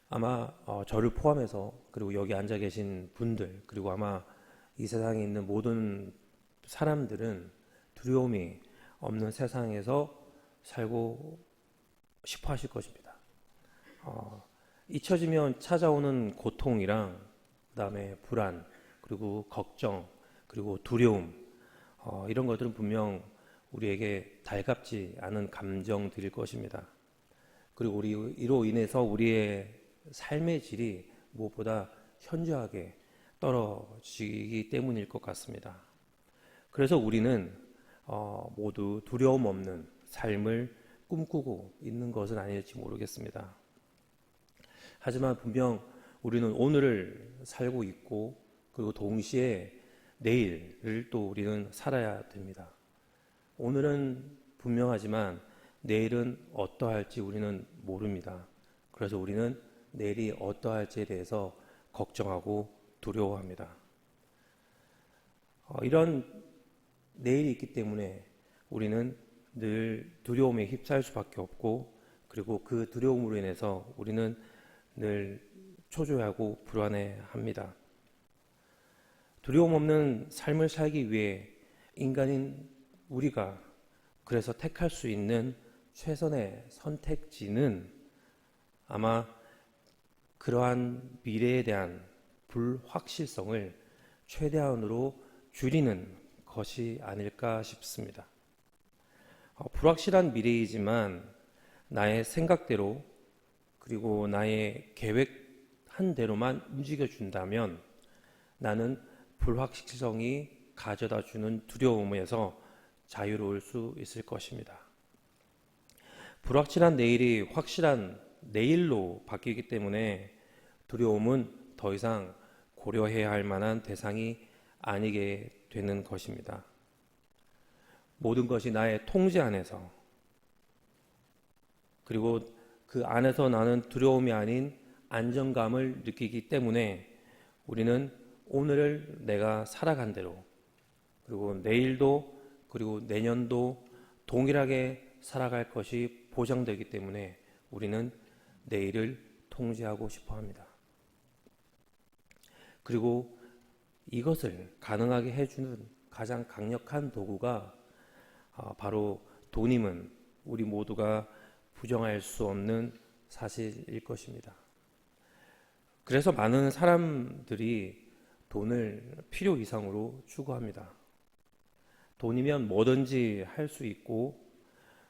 아마 저를 포함해서 그리고 여기 앉아 계신 분들 그리고 아마 이 세상에 있는 모든 사람들은 두려움이 없는 세상에서 살고 싶어 하실 것입니다. 잊혀지면 찾아오는 고통이랑 그다음에 불안 그리고 걱정 그리고 두려움 이런 것들은 분명 우리에게 달갑지 않은 감정들일 것입니다. 그리고 이로 인해서 우리의 삶의 질이 무엇보다 현저하게 떨어지기 때문일 것 같습니다. 그래서 우리는 모두 두려움 없는 삶을 꿈꾸고 있는 것은 아닐지 모르겠습니다. 하지만 분명 우리는 오늘을 살고 있고 그리고 동시에 내일을 또 우리는 살아야 됩니다. 오늘은 분명하지만 내일은 어떠할지 우리는 모릅니다. 그래서 우리는 내일이 어떠할지에 대해서 걱정하고 두려워합니다. 이런 내일이 있기 때문에 우리는 늘 두려움에 휩싸일 수밖에 없고 그리고 그 두려움으로 인해서 우리는 늘 초조해하고 불안해합니다. 두려움 없는 삶을 살기 위해 인간인 우리가 그래서 택할 수 있는 최선의 선택지는 아마 그러한 미래에 대한 불확실성을 최대한으로 줄이는 것이 아닐까 싶습니다. 불확실한 미래이지만 나의 생각대로 그리고 나의 계획한 대로만 움직여준다면 나는 불확실성이 가져다 주는 두려움에서 자유로울 수 있을 것입니다. 불확실한 내일이 확실한 내일로 바뀌기 때문에 두려움은 더 이상 고려해야 할 만한 대상이 아니게 되는 것입니다. 모든 것이 나의 통제 안에서 그리고 그 안에서 나는 두려움이 아닌 안정감을 느끼기 때문에 우리는 오늘을 내가 살아간 대로 그리고 내일도 그리고 내년도 동일하게 살아갈 것이 보장되기 때문에 우리는 내일을 통제하고 싶어 합니다. 그리고 이것을 가능하게 해주는 가장 강력한 도구가 바로 돈임은 우리 모두가 부정할 수 없는 사실일 것입니다. 그래서 많은 사람들이 돈을 필요 이상으로 추구합니다. 돈이면 뭐든지 할 수 있고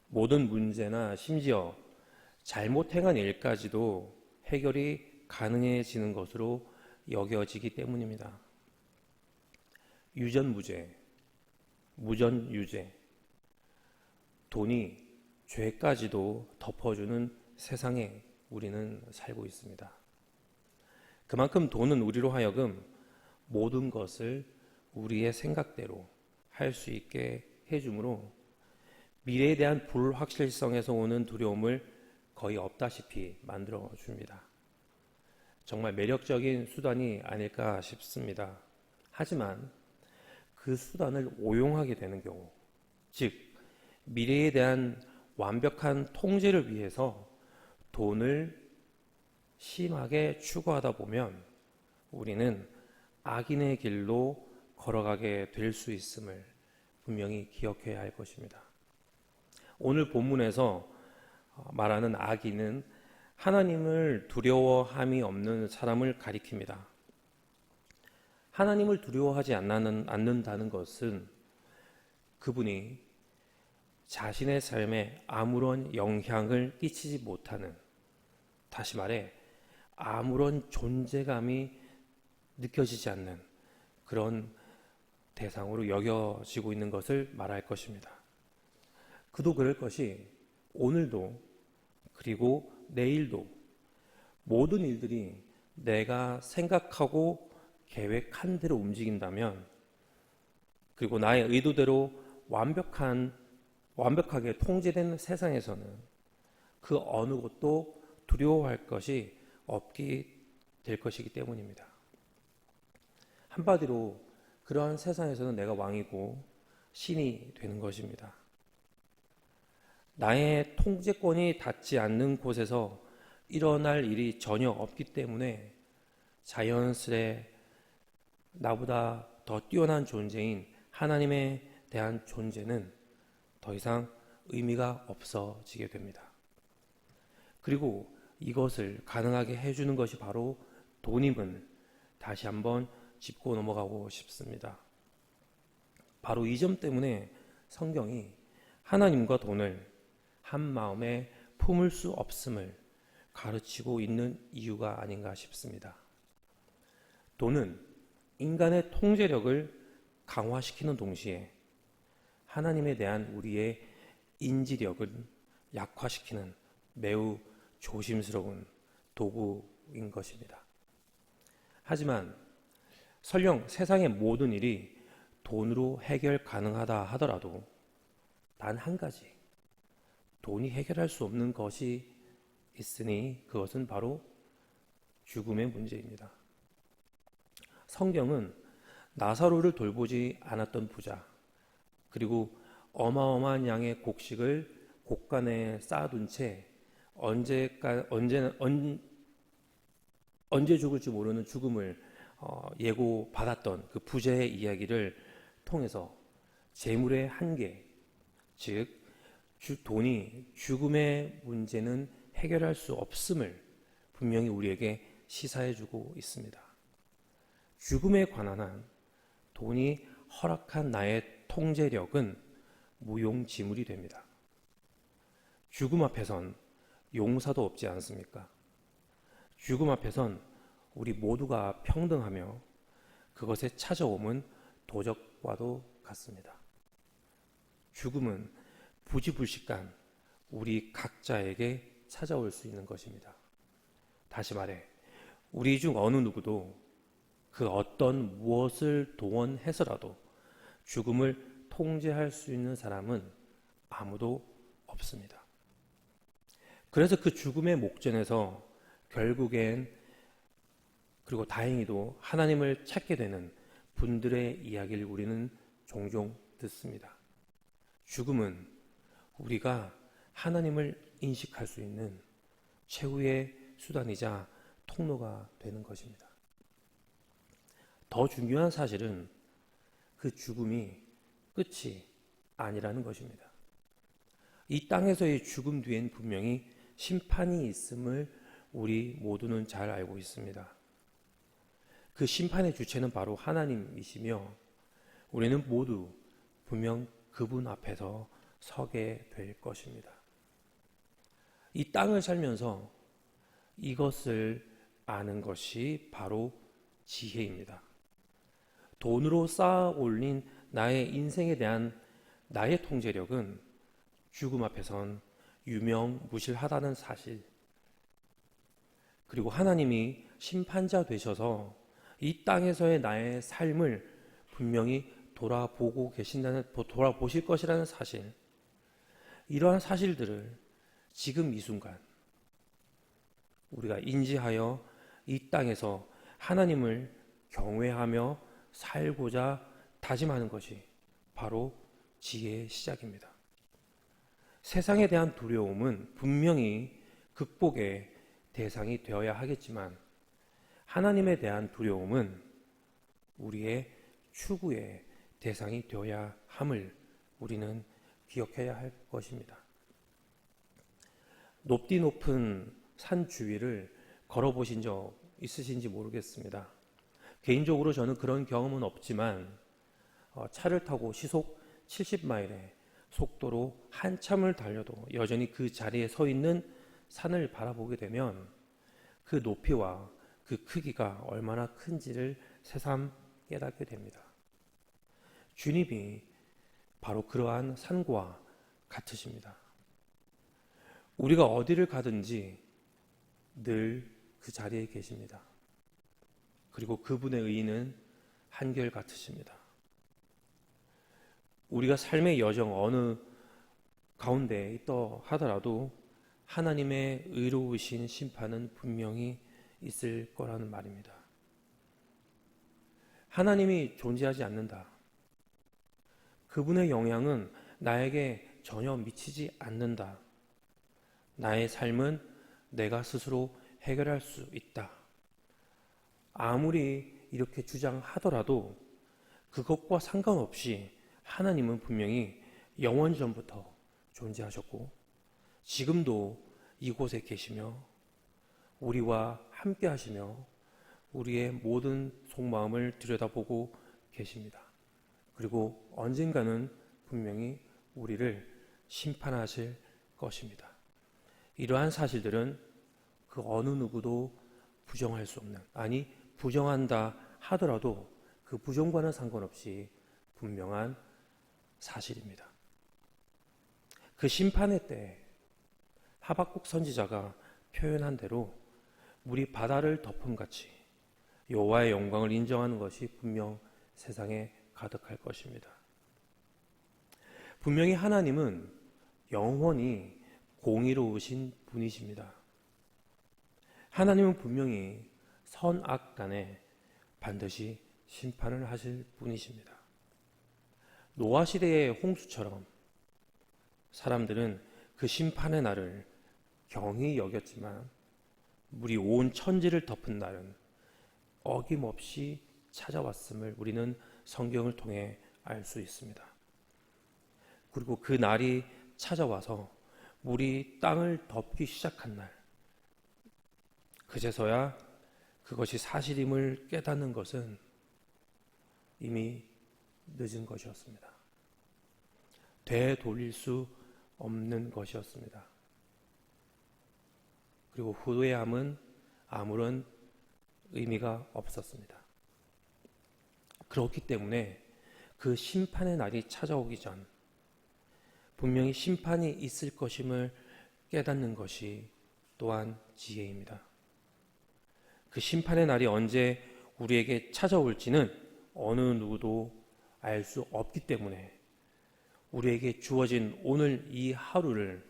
모든 문제나 심지어 잘못 행한 일까지도 해결이 가능해지는 것으로 여겨지기 때문입니다. 유전무죄, 무전유죄, 돈이 죄까지도 덮어주는 세상에 우리는 살고 있습니다. 그만큼 돈은 우리로 하여금 모든 것을 우리의 생각대로 할 수 있게 해주므로 미래에 대한 불확실성에서 오는 두려움을 거의 없다시피 만들어 줍니다. 정말 매력적인 수단이 아닐까 싶습니다. 하지만 그 수단을 오용하게 되는 경우, 즉 미래에 대한 완벽한 통제를 위해서 돈을 심하게 추구하다 보면 우리는 악인의 길로 걸어가게 될 수 있음을 분명히 기억해야 할 것입니다. 오늘 본문에서 말하는 악인은 하나님을 두려워함이 없는 사람을 가리킵니다. 하나님을 두려워하지 않는다는 것은 그분이 자신의 삶에 아무런 영향을 끼치지 못하는, 다시 말해 아무런 존재감이 느껴지지 않는 그런 대상으로 여겨지고 있는 것을 말할 것입니다. 그도 그럴 것이 오늘도 그리고 내일도 모든 일들이 내가 생각하고 계획한 대로 움직인다면 그리고 나의 의도대로 완벽하게 통제된 세상에서는 그 어느 것도 두려워할 것이 없게 될 것이기 때문입니다. 한마디로 그러한 세상에서는 내가 왕이고 신이 되는 것입니다. 나의 통제권이 닿지 않는 곳에서 일어날 일이 전혀 없기 때문에 자연스레 나보다 더 뛰어난 존재인 하나님에 대한 존재는 더 이상 의미가 없어지게 됩니다. 그리고 이것을 가능하게 해주는 것이 바로 돈임을 다시 한번 짚고 넘어가고 싶습니다. 바로 이 점 때문에 성경이 하나님과 돈을 한 마음에 품을 수 없음을 가르치고 있는 이유가 아닌가 싶습니다. 돈은 인간의 통제력을 강화시키는 동시에 하나님에 대한 우리의 인지력을 약화시키는 매우 조심스러운 도구인 것입니다. 하지만 설령 세상의 모든 일이 돈으로 해결 가능하다 하더라도 단 한 가지, 돈이 해결할 수 없는 것이 있으니 그것은 바로 죽음의 문제입니다. 성경은 나사로를 돌보지 않았던 부자, 그리고 어마어마한 양의 곡식을 곡간에 쌓아둔 채 언제 죽을지 모르는 죽음을 예고받았던 그 부자의 이야기를 통해서 재물의 한계, 즉 돈이 죽음의 문제는 해결할 수 없음을 분명히 우리에게 시사해주고 있습니다. 죽음에 관한 한 돈이 허락한 나의 통제력은 무용지물이 됩니다. 죽음 앞에선 용서도 없지 않습니까? 죽음 앞에선 우리 모두가 평등하며 그것의 찾아옴은 도적과도 같습니다. 죽음은 부지불식간 우리 각자에게 찾아올 수 있는 것입니다. 다시 말해, 우리 중 어느 누구도 그 어떤 무엇을 동원해서라도 죽음을 통제할 수 있는 사람은 아무도 없습니다. 그래서 그 죽음의 목전에서 결국엔, 그리고 다행히도 하나님을 찾게 되는 분들의 이야기를 우리는 종종 듣습니다. 죽음은 우리가 하나님을 인식할 수 있는 최후의 수단이자 통로가 되는 것입니다. 더 중요한 사실은 그 죽음이 끝이 아니라는 것입니다. 이 땅에서의 죽음 뒤엔 분명히 심판이 있음을 우리 모두는 잘 알고 있습니다. 그 심판의 주체는 바로 하나님이시며 우리는 모두 분명 그분 앞에서 서게 될 것입니다. 이 땅을 살면서 이것을 아는 것이 바로 지혜입니다. 돈으로 쌓아 올린 나의 인생에 대한 나의 통제력은 죽음 앞에선 유명무실하다는 사실, 그리고 하나님이 심판자 되셔서 이 땅에서의 나의 삶을 분명히 돌아보실 것이라는 사실, 이러한 사실들을 지금 이 순간 우리가 인지하여 이 땅에서 하나님을 경외하며 살고자 다짐하는 것이 바로 지혜의 시작입니다. 세상에 대한 두려움은 분명히 극복의 대상이 되어야 하겠지만 하나님에 대한 두려움은 우리의 추구의 대상이 되어야 함을 우리는 기억해야 할 것입니다. 높디 높은 산 주위를 걸어보신 적 있으신지 모르겠습니다. 개인적으로 저는 그런 경험은 없지만 차를 타고 시속 70마일의 속도로 한참을 달려도 여전히 그 자리에 서 있는 산을 바라보게 되면 그 높이와 그 크기가 얼마나 큰지를 새삼 깨닫게 됩니다. 주님이 바로 그러한 산과 같으십니다. 우리가 어디를 가든지 늘 그 자리에 계십니다. 그리고 그분의 의는 한결같으십니다. 우리가 삶의 여정 어느 가운데 있다 하더라도 하나님의 의로우신 심판은 분명히 있을 거라는 말입니다. 하나님이 존재하지 않는다. 그분의 영향은 나에게 전혀 미치지 않는다. 나의 삶은 내가 스스로 해결할 수 있다. 아무리 이렇게 주장하더라도 그것과 상관없이 하나님은 분명히 영원전부터 존재하셨고 지금도 이곳에 계시며 우리와 함께 하시며 우리의 모든 속마음을 들여다보고 계십니다. 그리고 언젠가는 분명히 우리를 심판하실 것입니다. 이러한 사실들은 그 어느 누구도 부정할 수 없는, 아니 부정한다 하더라도 그 부정과는 상관없이 분명한 사실입니다. 그 심판의 때 하박국 선지자가 표현한 대로 물이 바다를 덮음같이 여호와의 영광을 인정하는 것이 분명 세상에 가득할 것입니다. 분명히 하나님은 영원히 공의로우신 분이십니다. 하나님은 분명히 선악 간에 반드시 심판을 하실 분이십니다. 노아 시대의 홍수처럼 사람들은 그 심판의 날을 경히 여겼지만 물이 온 천지를 덮은 날은 어김없이 찾아왔음을 우리는 성경을 통해 알 수 있습니다. 그리고 그 날이 찾아와서 물이 땅을 덮기 시작한 날, 그제서야 그것이 사실임을 깨닫는 것은 이미 늦은 것이었습니다. 되돌릴 수 없는 것이었습니다. 그리고 후회함은 아무런 의미가 없었습니다. 그렇기 때문에 그 심판의 날이 찾아오기 전 분명히 심판이 있을 것임을 깨닫는 것이 또한 지혜입니다. 그 심판의 날이 언제 우리에게 찾아올지는 어느 누구도 알 수 없기 때문에 우리에게 주어진 오늘 이 하루를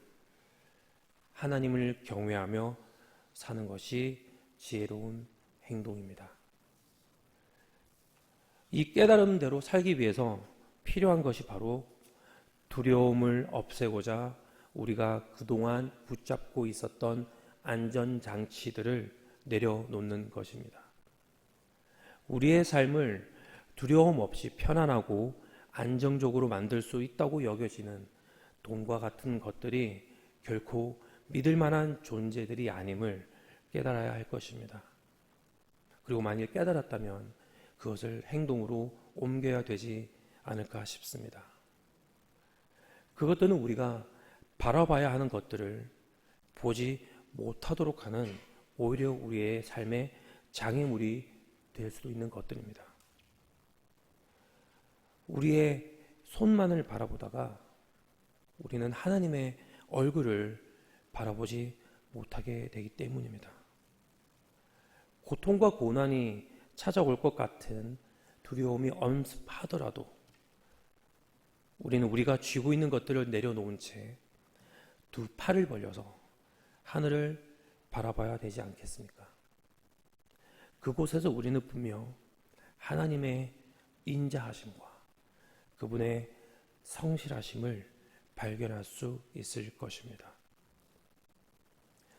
하나님을 경외하며 사는 것이 지혜로운 행동입니다. 이 깨달음대로 살기 위해서 필요한 것이 바로 두려움을 없애고자 우리가 그동안 붙잡고 있었던 안전장치들을 내려놓는 것입니다. 우리의 삶을 두려움 없이 편안하고 안정적으로 만들 수 있다고 여겨지는 돈과 같은 것들이 결코 믿을 만한 존재들이 아님을 깨달아야 할 것입니다. 그리고 만일 깨달았다면 그것을 행동으로 옮겨야 되지 않을까 싶습니다. 그것들은 우리가 바라봐야 하는 것들을 보지 못하도록 하는 오히려 우리의 삶의 장애물이 될 수도 있는 것들입니다. 우리의 손만을 바라보다가 우리는 하나님의 얼굴을 바라보지 못하게 되기 때문입니다. 고통과 고난이 찾아올 것 같은 두려움이 엄습하더라도 우리는 우리가 쥐고 있는 것들을 내려놓은 채 두 팔을 벌려서 하늘을 바라봐야 되지 않겠습니까? 그곳에서 우리는 분명 하나님의 인자하심과 그분의 성실하심을 발견할 수 있을 것입니다.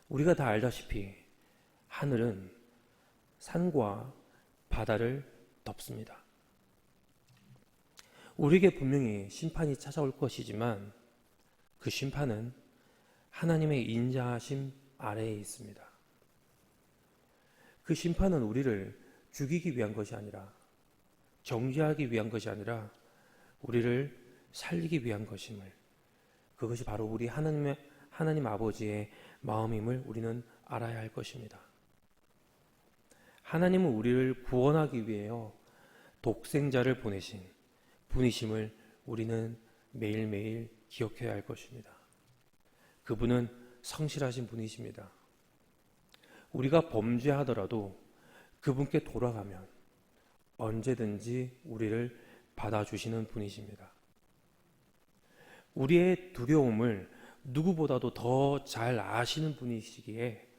우리가 다 알다시피 하늘은 산과 바다를 덮습니다. 우리에게 분명히 심판이 찾아올 것이지만 그 심판은 하나님의 인자하심 아래에 있습니다. 그 심판은 우리를 죽이기 위한 것이 아니라 정죄하기 위한 것이 아니라 우리를 살리기 위한 것임을, 그것이 바로 우리 하나님 아버지의 마음임을 우리는 알아야 할 것입니다. 하나님은 우리를 구원하기 위해요 독생자를 보내신 분이심을 우리는 매일매일 기억해야 할 것입니다. 그분은 성실하신 분이십니다. 우리가 범죄하더라도 그분께 돌아가면 언제든지 우리를 받아주시는 분이십니다. 우리의 두려움을 누구보다도 더 잘 아시는 분이시기에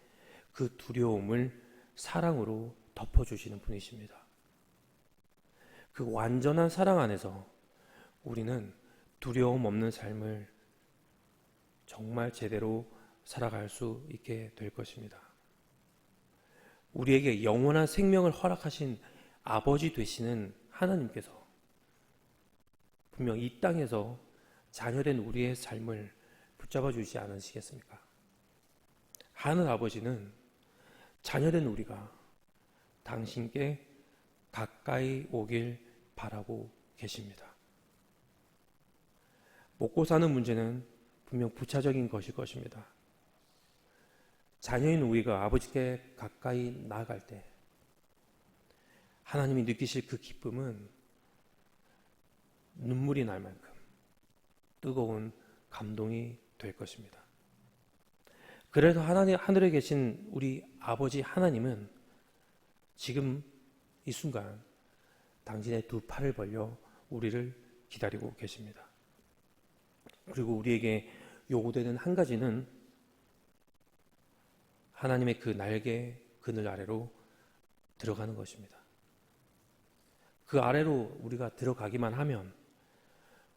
그 두려움을 사랑으로 덮어주시는 분이십니다. 그 완전한 사랑 안에서 우리는 두려움 없는 삶을 정말 제대로 살아갈 수 있게 될 것입니다. 우리에게 영원한 생명을 허락하신 아버지 되시는 하나님께서 분명 이 땅에서 자녀된 우리의 삶을 붙잡아 주지 않으시겠습니까? 하늘 아버지는 자녀된 우리가 당신께 가까이 오길 바라고 계십니다. 먹고 사는 문제는 분명 부차적인 것일 것입니다. 자녀인 우리가 아버지께 가까이 나아갈 때 하나님이 느끼실 그 기쁨은 눈물이 날 만큼 뜨거운 감동이 될 것입니다. 그래서 하늘에 계신 우리 아버지 하나님은 지금 이 순간 당신의 두 팔을 벌려 우리를 기다리고 계십니다. 그리고 우리에게 요구되는 한 가지는 하나님의 그 날개 그늘 아래로 들어가는 것입니다. 그 아래로 우리가 들어가기만 하면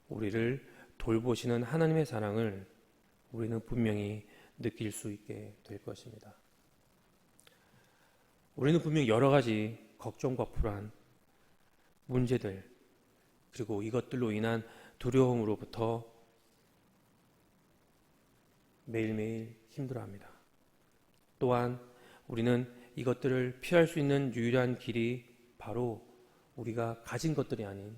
우리를 돌보시는 하나님의 사랑을 우리는 분명히 느낄 수 있게 될 것입니다. 우리는 분명 여러 가지 걱정과 불안, 문제들, 그리고 이것들로 인한 두려움으로부터 매일매일 힘들어합니다. 또한 우리는 이것들을 피할 수 있는 유일한 길이 바로 우리가 가진 것들이 아닌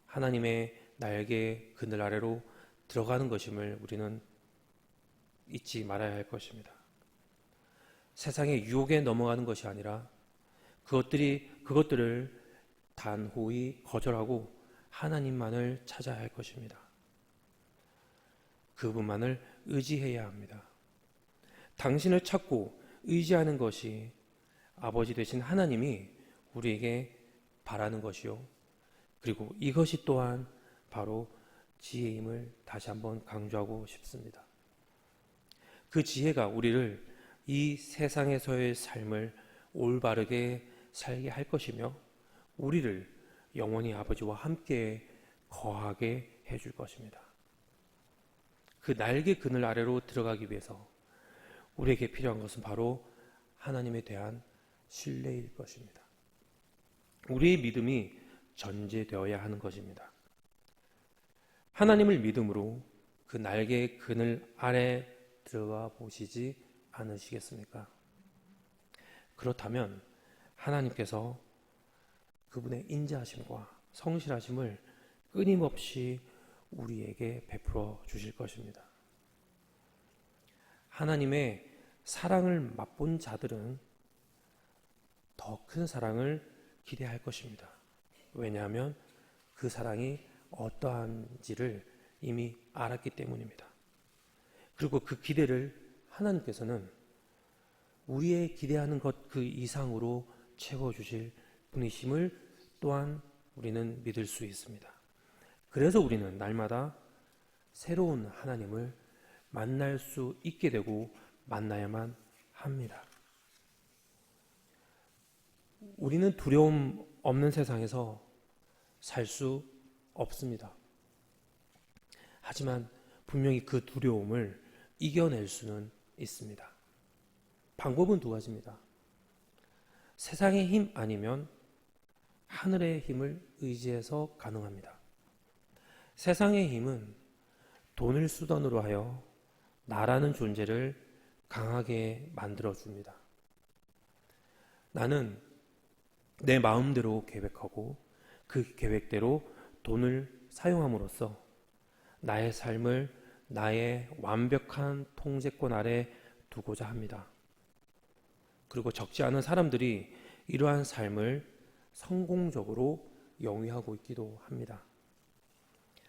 하나님의 날개 그늘 아래로 들어가는 것임을 우리는 잊지 말아야 할 것입니다. 세상의 유혹에 넘어가는 것이 아니라 그것들을 단호히 거절하고 하나님만을 찾아야 할 것입니다. 그분만을 의지해야 합니다. 당신을 찾고 의지하는 것이 아버지 되신 하나님이 우리에게 바라는 것이요. 그리고 이것이 또한 바로 지혜임을 다시 한번 강조하고 싶습니다. 그 지혜가 우리를 이 세상에서의 삶을 올바르게 살게 할 것이며 우리를 영원히 아버지와 함께 거하게 해줄 것입니다. 그 날개 그늘 아래로 들어가기 위해서 우리에게 필요한 것은 바로 하나님에 대한 신뢰일 것입니다. 우리의 믿음이 전제되어야 하는 것입니다. 하나님을 믿음으로 그 날개의 그늘 아래 들어가 보시지 않으시겠습니까? 그렇다면 하나님께서 그분의 인자하심과 성실하심을 끊임없이 우리에게 베풀어 주실 것입니다. 하나님의 사랑을 맛본 자들은 더 큰 사랑을 기대할 것입니다. 왜냐하면 그 사랑이 어떠한지를 이미 알았기 때문입니다. 그리고 그 기대를 하나님께서는 우리의 기대하는 것 그 이상으로 채워주실 분이심을 또한 우리는 믿을 수 있습니다. 그래서 우리는 날마다 새로운 하나님을 만날 수 있게 되고 만나야만 합니다. 우리는 두려움 없는 세상에서 살 수 없습니다. 하지만 분명히 그 두려움을 이겨낼 수는 있습니다. 방법은 두 가지입니다. 세상의 힘 아니면 하늘의 힘을 의지해서 가능합니다. 세상의 힘은 돈을 수단으로 하여 나라는 존재를 강하게 만들어줍니다. 나는 내 마음대로 계획하고 그 계획대로 돈을 사용함으로써 나의 삶을 나의 완벽한 통제권 아래 두고자 합니다. 그리고 적지 않은 사람들이 이러한 삶을 성공적으로 영위하고 있기도 합니다.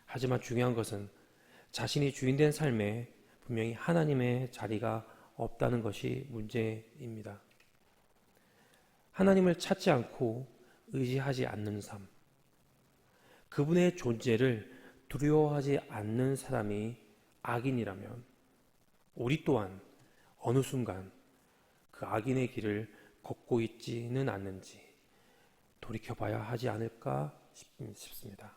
하지만 중요한 것은 자신이 주인된 삶에 분명히 하나님의 자리가 없다는 것이 문제입니다. 하나님을 찾지 않고 의지하지 않는 삶, 그분의 존재를 두려워하지 않는 사람이 악인이라면 우리 또한 어느 순간 그 악인의 길을 걷고 있지는 않는지 돌이켜봐야 하지 않을까 싶습니다.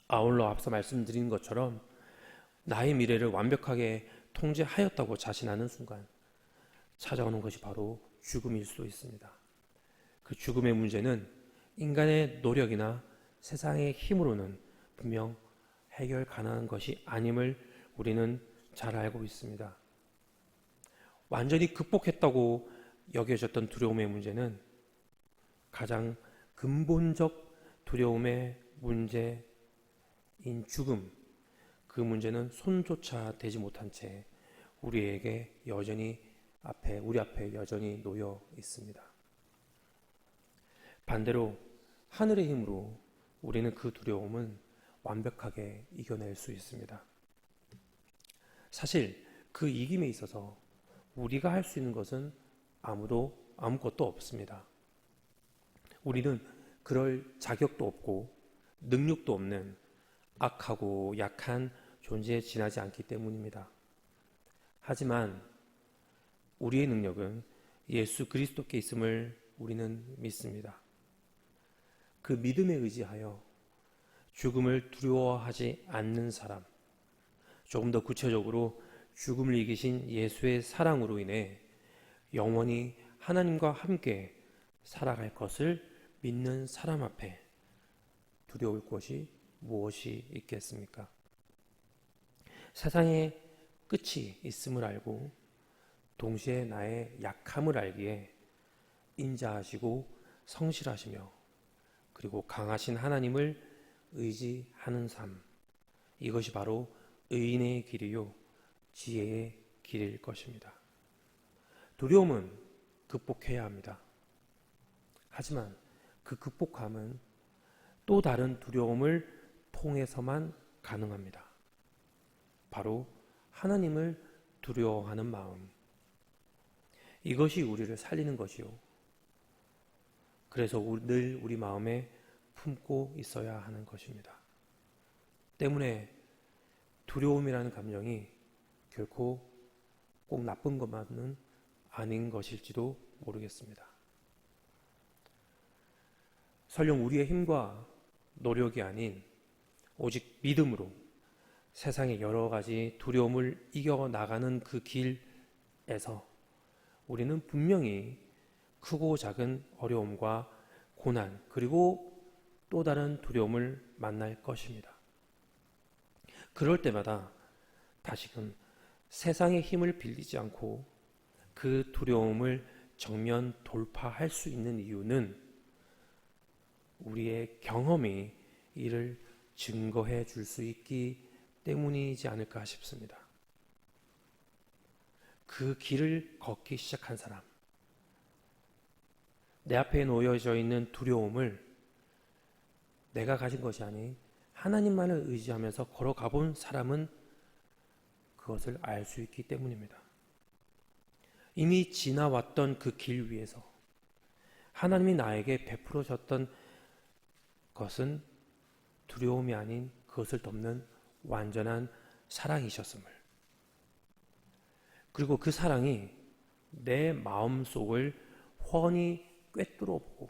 아울러 앞서 말씀드린 것처럼 나의 미래를 완벽하게 통제하였다고 자신하는 순간 찾아오는 것이 바로 죽음일 수도 있습니다. 그 죽음의 문제는 인간의 노력이나 세상의 힘으로는 분명 해결 가능한 것이 아님을 우리는 잘 알고 있습니다. 완전히 극복했다고 여겨졌던 두려움의 문제는 가장 근본적 두려움의 문제인 죽음, 그 문제는 손조차 대지 못한 채 우리에게 우리 앞에 여전히 놓여 있습니다. 반대로 하늘의 힘으로 우리는 그 두려움은 완벽하게 이겨낼 수 있습니다. 사실 그 이김에 있어서 우리가 할 수 있는 것은 아무것도 없습니다. 우리는 그럴 자격도 없고 능력도 없는 악하고 약한 존재에 지나지 않기 때문입니다. 하지만 우리의 능력은 예수 그리스도께 있음을 우리는 믿습니다. 그 믿음에 의지하여 죽음을 두려워하지 않는 사람, 조금 더 구체적으로 죽음을 이기신 예수의 사랑으로 인해 영원히 하나님과 함께 살아갈 것을 믿는 사람 앞에 두려울 것이 무엇이 있겠습니까? 세상에 끝이 있음을 알고 동시에 나의 약함을 알기에 인자하시고 성실하시며 그리고 강하신 하나님을 의지하는 삶, 이것이 바로 의인의 길이요 지혜의 길일 것입니다. 두려움은 극복해야 합니다. 하지만 그 극복함은 또 다른 두려움을 통해서만 가능합니다. 바로 하나님을 두려워하는 마음, 이것이 우리를 살리는 것이요, 그래서 늘 우리 마음에 품고 있어야 하는 것입니다. 때문에 두려움이라는 감정이 결코 꼭 나쁜 것만은 아닌 것일지도 모르겠습니다. 설령 우리의 힘과 노력이 아닌 오직 믿음으로 세상의 여러 가지 두려움을 이겨나가는 그 길에서 우리는 분명히 크고 작은 어려움과 고난, 그리고 또 다른 두려움을 만날 것입니다. 그럴 때마다 다시금 세상의 힘을 빌리지 않고 그 두려움을 정면 돌파할 수 있는 이유는 우리의 경험이 이를 증거해 줄 수 있기 때문이지 않을까 싶습니다. 그 길을 걷기 시작한 사람, 내 앞에 놓여져 있는 두려움을 내가 가진 것이 아닌 하나님만을 의지하면서 걸어가 본 사람은 그것을 알 수 있기 때문입니다. 이미 지나왔던 그 길 위에서 하나님이 나에게 베풀어 줬던 것은 두려움이 아닌 그것을 덮는 완전한 사랑이셨음을, 그리고 그 사랑이 내 마음속을 훤히 꿰뚫어 보고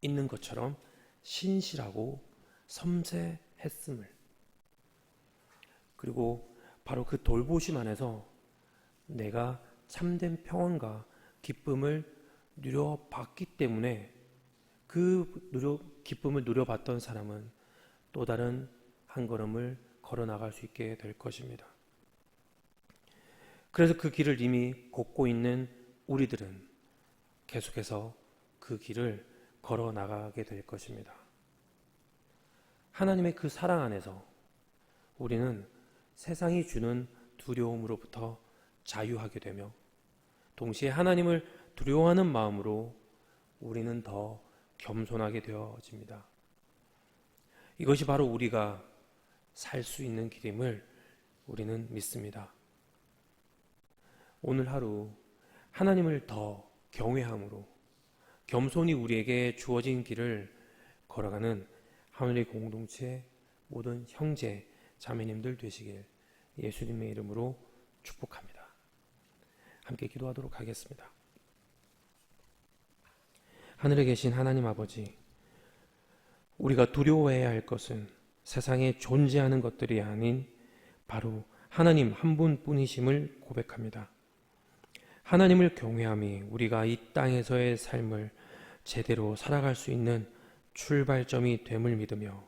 있는 것처럼 신실하고 섬세했음을, 그리고 바로 그 돌보심 안에서 내가 참된 평안과 기쁨을 누려봤기 때문에 그 기쁨을 누려봤던 사람은 또 다른 한 걸음을 걸어 나갈 수 있게 될 것입니다. 그래서 그 길을 이미 걷고 있는 우리들은 계속해서 그 길을 걸어 나가게 될 것입니다. 하나님의 그 사랑 안에서 우리는 세상이 주는 두려움으로부터 자유하게 되며 동시에 하나님을 두려워하는 마음으로 우리는 더 겸손하게 되어집니다. 이것이 바로 우리가 살 수 있는 길임을 우리는 믿습니다. 오늘 하루 하나님을 더 경외함으로 겸손히 우리에게 주어진 길을 걸어가는 하늘의 공동체 모든 형제 자매님들 되시길 예수님의 이름으로 축복합니다. 함께 기도하도록 하겠습니다. 하늘에 계신 하나님 아버지, 우리가 두려워해야 할 것은 세상에 존재하는 것들이 아닌 바로 하나님 한 분뿐이심을 고백합니다. 하나님을 경외함이 우리가 이 땅에서의 삶을 제대로 살아갈 수 있는 출발점이 됨을 믿으며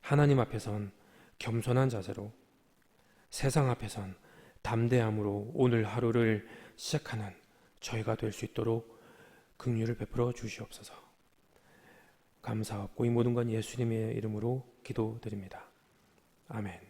하나님 앞에선 겸손한 자세로, 세상 앞에선 담대함으로 오늘 하루를 시작하는 저희가 될 수 있도록 긍휼을 베풀어 주시옵소서. 감사하고 이 모든 건 예수님의 이름으로 기도드립니다. 아멘.